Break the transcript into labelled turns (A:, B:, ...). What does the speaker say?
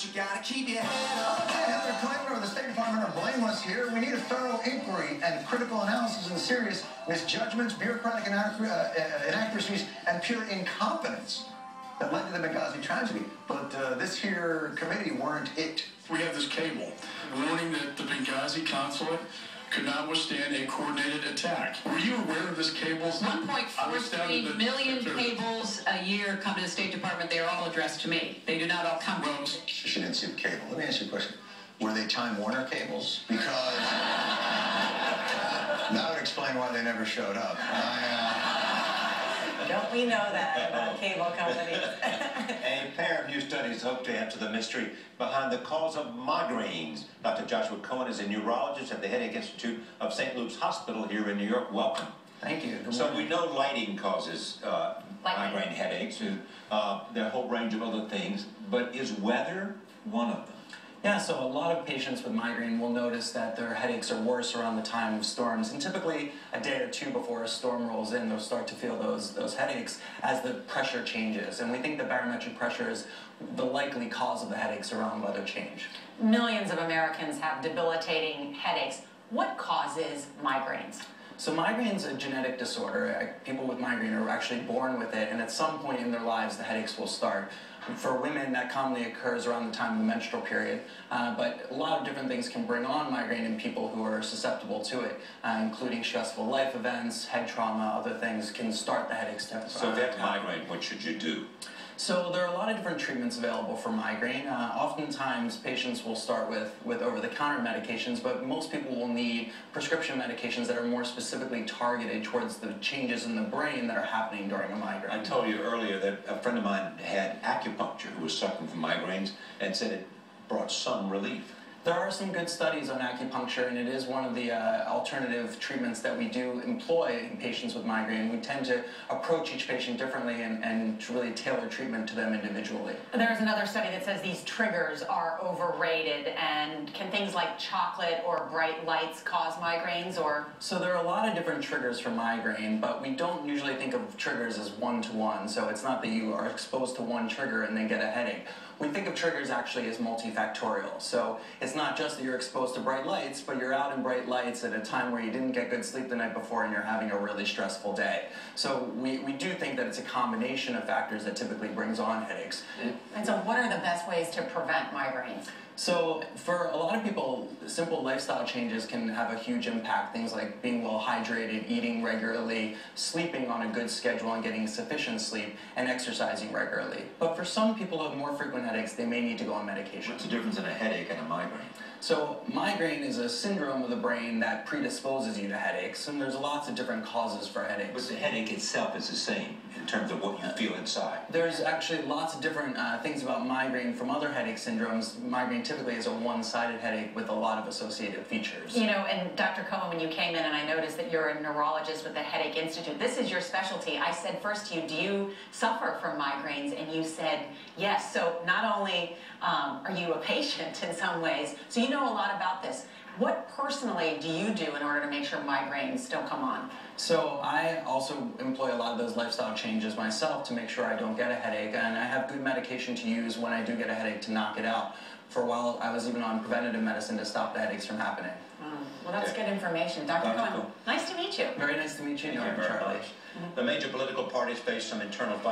A: you gotta keep your head up.
B: Okay, Heather Clinton of the State Department are blameless here. We need a thorough inquiry and critical analysis of the serious misjudgments, bureaucratic inaccuracies, and pure incompetence that led to the Benghazi tragedy. But this here committee weren't it.
C: We have this cable warning that the Benghazi consulate could not withstand a coordinated attack. Were you aware of this cable?
D: 1.43 million cables a year come to the State Department. They are all addressed to me. They do not all come to me.
B: She didn't see the cable. Let me ask you a question. Were they Time Warner cables? Because that would explain why they never showed up.
E: Don't we know that about cable companies?
F: A pair of new studies hope to answer the mystery behind the cause of migraines. Dr. Joshua Cohen is a neurologist at the Headache Institute of St. Luke's Hospital here in New York. Welcome.
B: Thank you.
F: So we know lighting causes migraine headaches, and there are a whole range of other things, but is weather one of them?
G: Yeah, so a lot of patients with migraine will notice that their headaches are worse around the time of storms, and typically a day or two before a storm rolls in, they'll start to feel those headaches as the pressure changes. And we think the barometric pressure is the likely cause of the headaches around weather change.
E: Millions of Americans have debilitating headaches. What causes migraines?
G: So migraine is a genetic disorder. People with migraine are actually born with it, and at some point in their lives, the headaches will start. For women, that commonly occurs around the time of the menstrual period, but a lot of different things can bring on migraine in people who are susceptible to it, including stressful life events, head trauma, other things can start the headaches.
F: So if you have migraine, what should you do?
G: So there are a lot of different treatments available for migraine. Oftentimes, patients will start with over-the-counter medications, but most people will need prescription medications that are more specifically targeted towards the changes in the brain that are happening during a migraine.
F: I told you earlier that a friend of mine had acupuncture who was suffering from migraines and said it brought some relief.
G: There are some good studies on acupuncture, and it is one of the alternative treatments that we do employ in patients with migraine. We tend to approach each patient differently and to really tailor treatment to them individually.
E: There's another study that says these triggers are overrated, and can things like chocolate or bright lights cause migraines? Or
G: so there are a lot of different triggers for migraine, but we don't usually think of triggers as one-to-one. So it's not that you are exposed to one trigger and then get a headache. We think of triggers actually as multifactorial. So it's not just that you're exposed to bright lights, but you're out in bright lights at a time where you didn't get good sleep the night before and you're having a really stressful day. So we do think that it's a combination of factors that typically brings on headaches.
E: And so what are the best ways to prevent migraines?
G: So for a lot of people, simple lifestyle changes can have a huge impact. Things like being well hydrated, eating regularly, sleeping on a good schedule and getting sufficient sleep, and exercising regularly. But for some people who have more frequent headaches, they may need to go on medication.
F: What's the difference in a headache and a migraine?
G: So migraine is a syndrome of the brain that predisposes you to headaches, and there's lots of different causes for headaches.
F: But the headache itself is the same in terms of what you feel inside.
G: There's actually lots of different things about migraine from other headache syndromes. Migraine typically is a one-sided headache with a lot of associated features.
E: You know, and Dr. Cohen, when you came in and I noticed that you're a neurologist with the Headache Institute, this is your specialty. I said first to you, do you suffer from migraines? And you said yes. So not only are you a patient in some ways, so you know a lot about this. What personally do you do in order to make sure migraines don't come on?
G: So I also employ a lot of those lifestyle changes myself to make sure I don't get a headache, and I have good medication to use when I do get a headache to knock it out. For a while, I was even on preventative medicine to stop the headaches from happening.
E: Well, that's good information. Dr. Cohen, nice to meet you.
G: Very nice to meet you,
F: Thank you very
G: Charlie.
F: much. The major political parties face some internal fights.